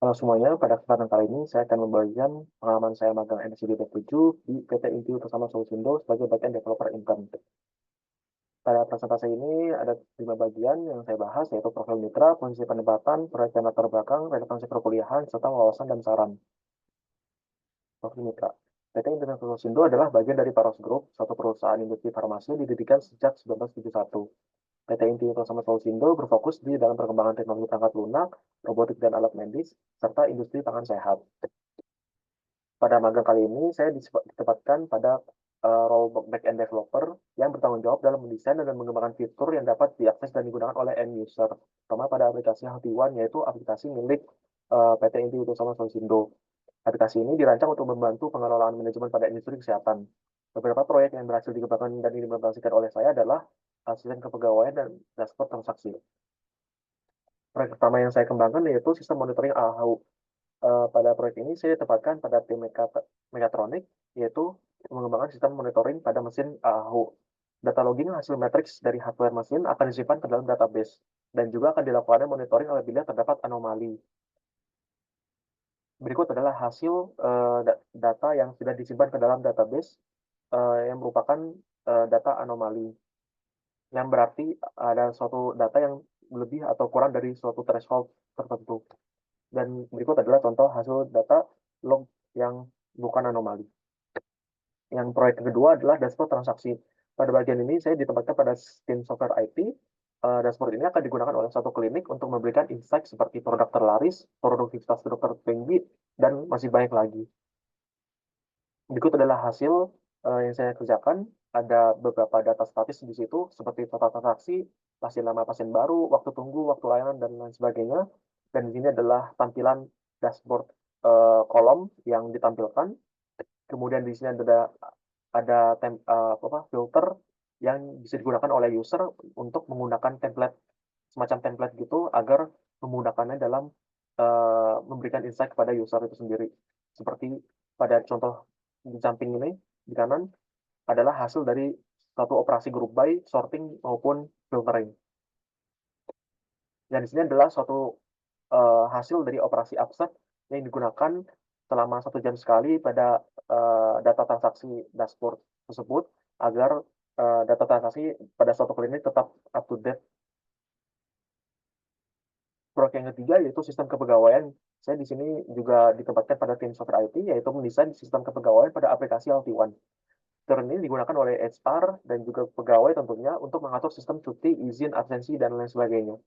Halo semuanya, pada kesempatan kali ini saya akan membagikan pengalaman saya magang NSCD27 di PT Inti Utama Solusindo sebagai bagian developer intern. Pada presentasi ini ada 5 bagian yang saya bahas, yaitu profil mitra, posisi penempatan, proyek dan latar belakang, relevansi perkuliahan, serta wawasan dan saran. Profil mitra. PT Inti Utama Solusindo adalah bagian dari Paros Group, suatu perusahaan industri farmasi didirikan sejak 1971. PT Inti Utama Solusindo berfokus di dalam perkembangan teknologi perangkat lunak, robotik dan alat medis, serta industri pangan sehat. Pada magang kali ini, saya ditempatkan pada role back-end developer yang bertanggung jawab dalam mendesain dan mengembangkan fitur yang dapat diakses dan digunakan oleh end user, terutama pada aplikasi Healthy One, yaitu aplikasi milik PT Inti Utama Solusindo. Aplikasi ini dirancang untuk membantu pengelolaan manajemen pada industri kesehatan. Beberapa proyek yang berhasil dikembangkan dan diimplementasikan oleh saya adalah sistem kepegawaian dan dashboard transaksi. Proyek pertama yang saya kembangkan yaitu sistem monitoring AHU. Pada proyek ini saya ditempatkan pada tim mekatronik, yaitu mengembangkan sistem monitoring pada mesin AHU. Data logging hasil matriks dari hardware mesin akan disimpan ke dalam database, dan juga akan dilakukan monitoring apabila terdapat anomali. Berikut adalah hasil data yang sudah disimpan ke dalam database yang merupakan data anomali, yang berarti ada suatu data yang lebih atau kurang dari suatu threshold tertentu. Dan berikut adalah contoh hasil data log yang bukan anomali. Yang proyek kedua adalah dashboard transaksi. Pada bagian ini saya ditempatkan pada tim software IT. Dashboard ini akan digunakan oleh satu klinik untuk memberikan insight seperti produk terlaris, produktivitas dokter tinggi, dan masih banyak lagi. Berikut adalah hasil yang saya kerjakan. Ada beberapa data statis di situ, seperti total transaksi, pasien lama, pasien baru, waktu tunggu, waktu layanan, dan lain sebagainya. Dan di sini adalah tampilan dashboard kolom yang ditampilkan. Kemudian di sini ada filter yang bisa digunakan oleh user untuk menggunakan template, semacam template gitu, agar memudahkannya dalam memberikan insight kepada user itu sendiri. Seperti pada contoh di samping ini, di kanan, adalah hasil dari satu operasi group by, sorting, maupun filtering. Dan di sini adalah suatu hasil dari operasi upset yang digunakan selama 1 jam sekali pada data transaksi dashboard tersebut, agar data transaksi pada suatu klinik tetap up to date. Proyek yang ketiga yaitu sistem kepegawaian. Saya di sini juga ditempatkan pada tim software IT, yaitu mendesain sistem kepegawaian pada aplikasi Healthy One. Fitur ini digunakan oleh HR dan juga pegawai tentunya untuk mengatur sistem cuti, izin, absensi, dan lain sebagainya.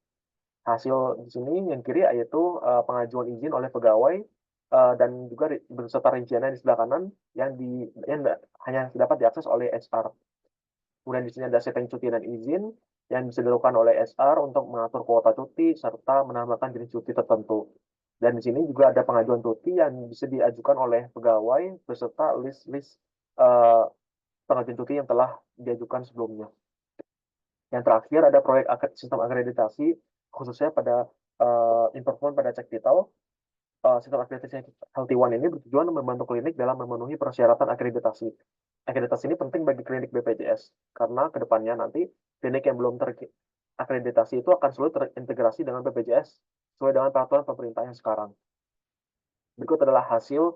Hasil di sini yang kiri yaitu pengajuan izin oleh pegawai, dan juga beserta rinciannya di sebelah kanan yang hanya dapat diakses oleh HR. Kemudian di sini ada setting cuti dan izin yang bisa dilakukan oleh HR untuk mengatur kuota cuti serta menambahkan jenis cuti tertentu. Dan di sini juga ada pengajuan cuti yang bisa diajukan oleh pegawai beserta list-list pengajuan cuti yang telah diajukan sebelumnya. Yang terakhir ada proyek sistem akreditasi, khususnya pada improvement pada cek vital. Sistem akreditasi Healthy One ini bertujuan membantu klinik dalam memenuhi persyaratan akreditasi. Akreditasi ini penting bagi klinik BPJS, karena kedepannya nanti klinik yang belum terakreditasi itu akan sulit terintegrasi dengan BPJS sesuai dengan peraturan pemerintah yang sekarang. Berikut adalah hasil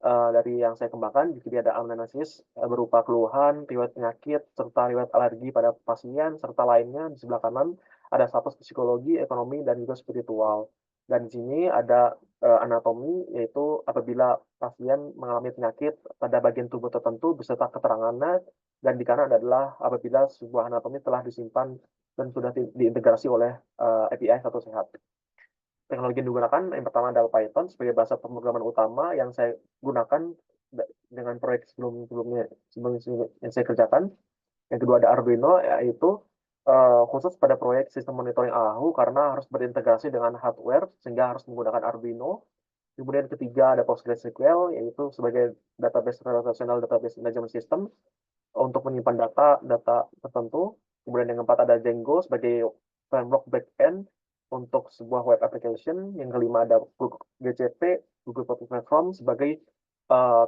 dari yang saya kembangkan. Di sini ada analisis berupa keluhan, riwayat penyakit, serta riwayat alergi pada pasien, serta lainnya. Di sebelah kanan ada status psikologi, ekonomi, dan juga spiritual. Dan di sini ada anatomi, yaitu apabila pasien mengalami penyakit pada bagian tubuh tertentu beserta keterangannya. Dan di kanan adalah apabila sebuah anatomi telah disimpan dan sudah diintegrasi oleh API Satu Sehat. Teknologi yang digunakan yang pertama adalah Python sebagai bahasa pemrograman utama yang saya gunakan dengan proyek sebelumnya yang saya kerjakan. Yang kedua ada Arduino, yaitu khusus pada proyek sistem monitoring AHU karena harus berintegrasi dengan hardware sehingga harus menggunakan Arduino. Kemudian ketiga ada PostgreSQL, yaitu sebagai database relational database management system untuk menyimpan data tertentu. Kemudian yang keempat ada Django sebagai framework backend untuk sebuah web application. Yang kelima ada GCP, Google Cloud Platform sebagai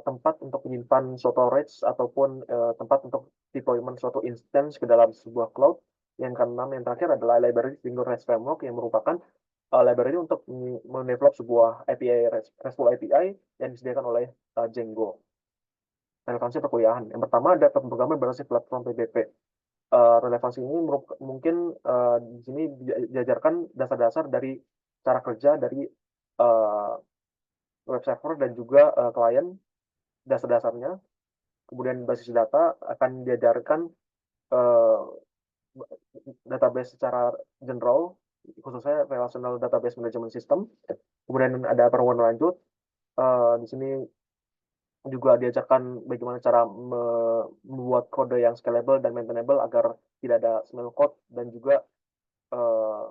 tempat untuk menyimpan storage ataupun tempat untuk deployment suatu instance ke dalam sebuah cloud. Yang keenam, yang terakhir adalah library Django REST Framework yang merupakan library untuk mendevelop sebuah API, RESTful API yang disediakan oleh Django. Relevansi perkuliahan. Yang pertama ada pemrograman berbasis platform PBP. Relevansi ini mungkin di sini diajarkan dasar-dasar dari cara kerja dari uh, web server dan juga klien, dasar-dasarnya. Kemudian basis data akan diajarkan uh, database secara general, khususnya relational database management system. Kemudian ada permohonan lanjut. Di sini juga diajarkan bagaimana cara membuat kode yang scalable dan maintainable agar tidak ada smell code, dan juga uh,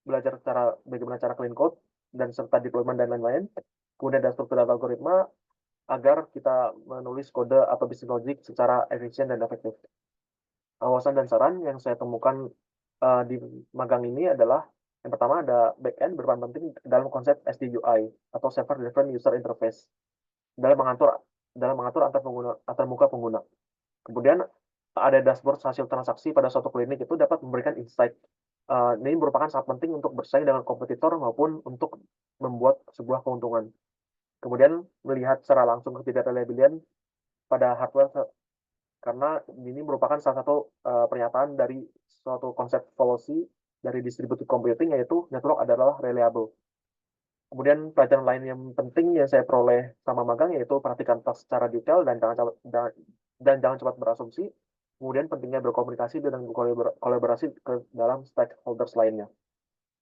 belajar bagaimana cara clean code dan serta deployment dan lain-lain. Kemudian ada struktur data algoritma agar kita menulis kode atau business logic secara efisien dan efektif. Wawasan dan saran yang saya temukan di magang ini adalah yang pertama ada backend berperan penting dalam konsep SDUI atau Server Driven User Interface dalam mengatur antar muka pengguna. Kemudian ada dashboard hasil transaksi pada suatu klinik itu dapat memberikan insight. Ini merupakan sangat penting untuk bersaing dengan kompetitor maupun untuk membuat sebuah keuntungan. Kemudian melihat secara langsung ketidakreliabilian pada hardware, karena ini merupakan salah satu pernyataan dari suatu konsep policy dari distributed computing, yaitu network adalah reliable. Kemudian pelajaran lain yang penting yang saya peroleh sama magang yaitu perhatikan tas secara detail dan jangan cepat berasumsi. Kemudian pentingnya berkomunikasi dan kolaborasi ke dalam stakeholders lainnya.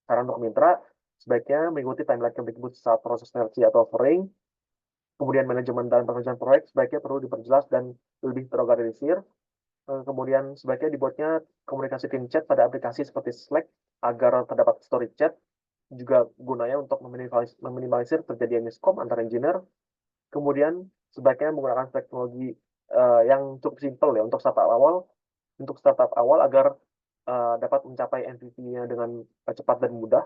Saran untuk mitra, sebaiknya mengikuti timeline Kemdikbud saat proses seleksi atau offering. Kemudian manajemen dan pengerjaan proyek sebaiknya perlu diperjelas dan lebih terorganisir. Kemudian sebaiknya dibuatnya komunikasi tim chat pada aplikasi seperti Slack agar terdapat story chat, juga gunanya untuk meminimalisir terjadinya miskom antar engineer. Kemudian sebaiknya menggunakan teknologi yang cukup simpel ya untuk startup awal agar dapat mencapai MVP-nya dengan cepat dan mudah.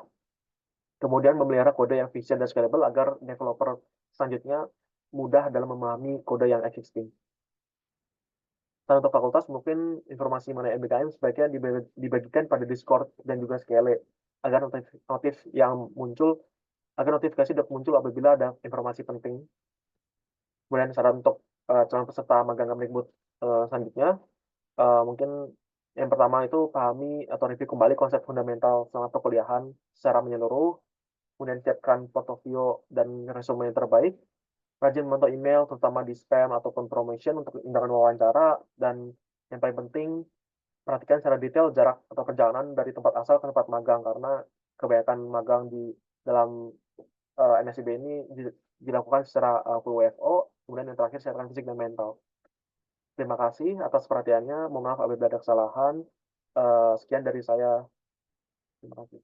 Kemudian memelihara kode yang efisien dan scalable agar developer selanjutnya mudah dalam memahami kode yang existing. Dan untuk fakultas, mungkin informasi mengenai MBKM sebaiknya dibagikan pada Discord dan juga Scale agar notifikasi dapat muncul apabila ada informasi penting. Kemudian saran untuk calon peserta magang Kemdikbud selanjutnya, mungkin yang pertama itu pahami atau review kembali konsep fundamental selama perkuliahan secara menyeluruh, kemudian siapkan portofolio dan resume yang terbaik, rajin memantau email terutama di spam ataupun promotion untuk undangan wawancara, dan yang paling penting perhatikan secara detail jarak atau perjalanan dari tempat asal ke tempat magang, karena kebanyakan magang di dalam MSIB ini dilakukan secara full WFO. Kemudian yang terakhir siapkan fisik dan mental. Terima kasih atas perhatiannya. Mohon maaf apabila ada kesalahan. Sekian dari saya. Terima kasih.